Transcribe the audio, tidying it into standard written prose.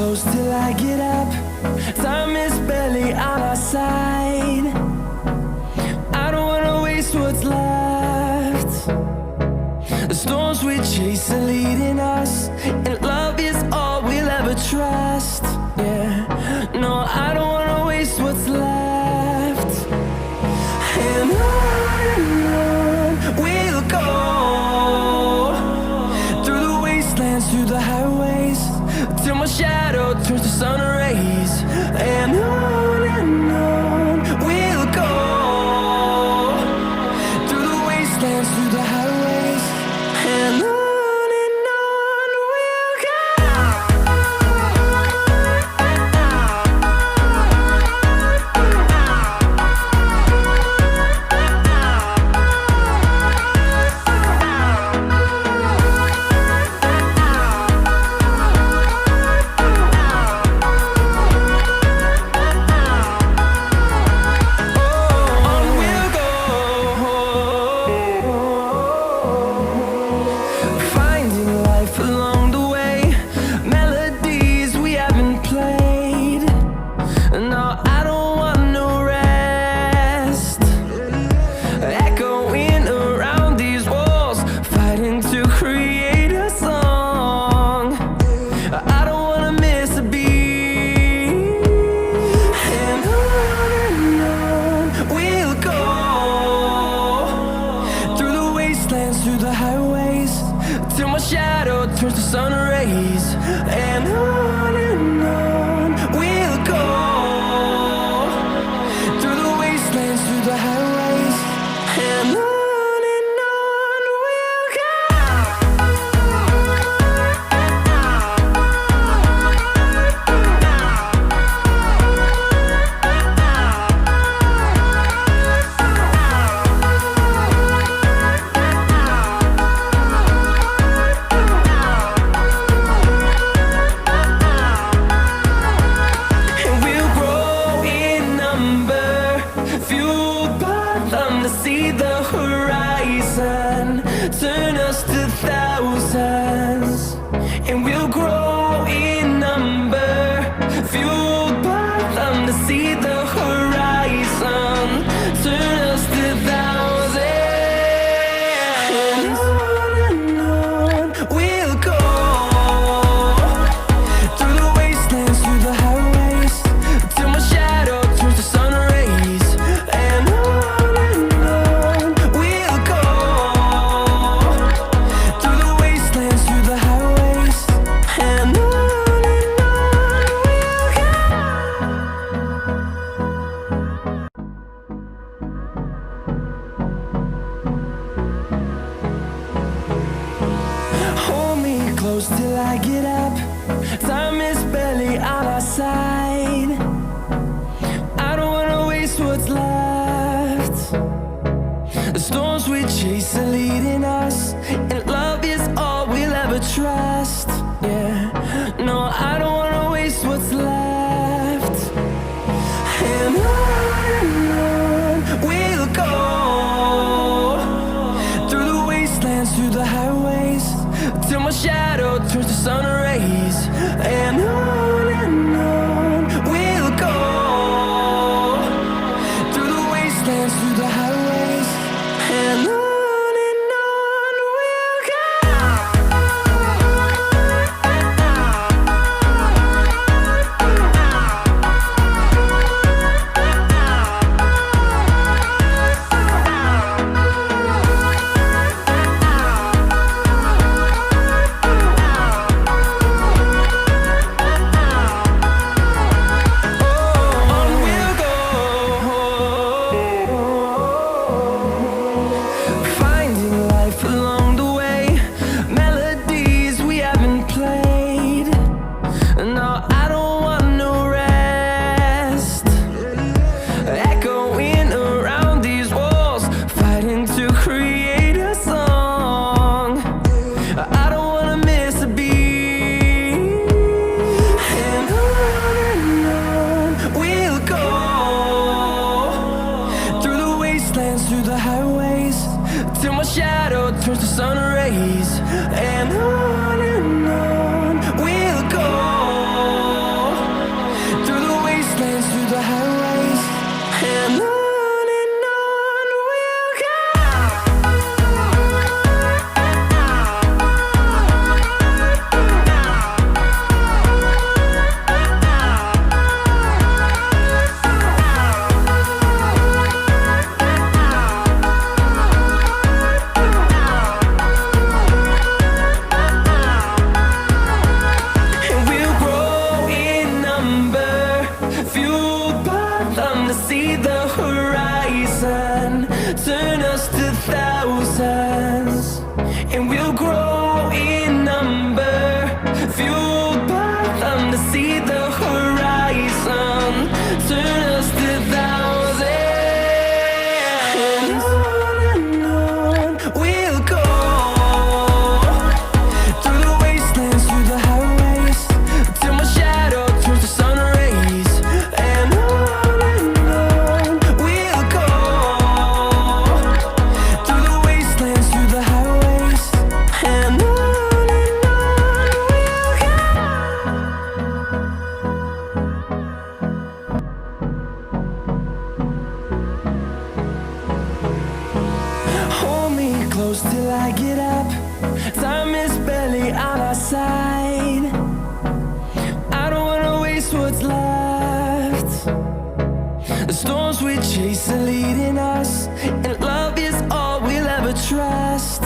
close till I get up. Time is barely on our side. I don't wanna waste what's left. The storms we chase are leading us, and love is all we'll ever trust. Yeah, no, I don't wanna waste what's left. And on we'll go, through the wastelands, through the highways, till my shadow turns to sun rays. And on we'll go, through the wastelands, through the highways, and on we'll go. Through the highways, till my shadow turns to sun rays. And on we'll go, through the wastelands, through the highways, and on we'll go. See the horizon turn us to thousands, and we'll grow in number, fueled by them to see the horizon turn us to thousands. And on we'll go, through the wastelands, through the highways, till my shadow turns to sun rays. And close till I get up. Time is barely on our side. I don't wanna waste what's left. The storms we chase are leading us, and love is all we'll ever trust. Yeah, no, I don't wanna waste what's left. And on we'll go, through the wastelands, through the highways, till my shadow turns to sun rays. And on we'll go, through the wastelands, through the highways, and on we'll go. till my shadow turns to sun rays, and on we'll go. thousands, and we'll grow in number, fueled by them to see the horizon, turn us to thousands. And on we'll go, through the wastelands, through the highways, till my shadow turns to sun rays. And on we'll go, through the wastelands, through the highways. And on we'll go. Hold me close till I get up. Time is barely on our side. I don't wanna waste what's left. The storms we chase are leading us, and love is all we'll ever trust.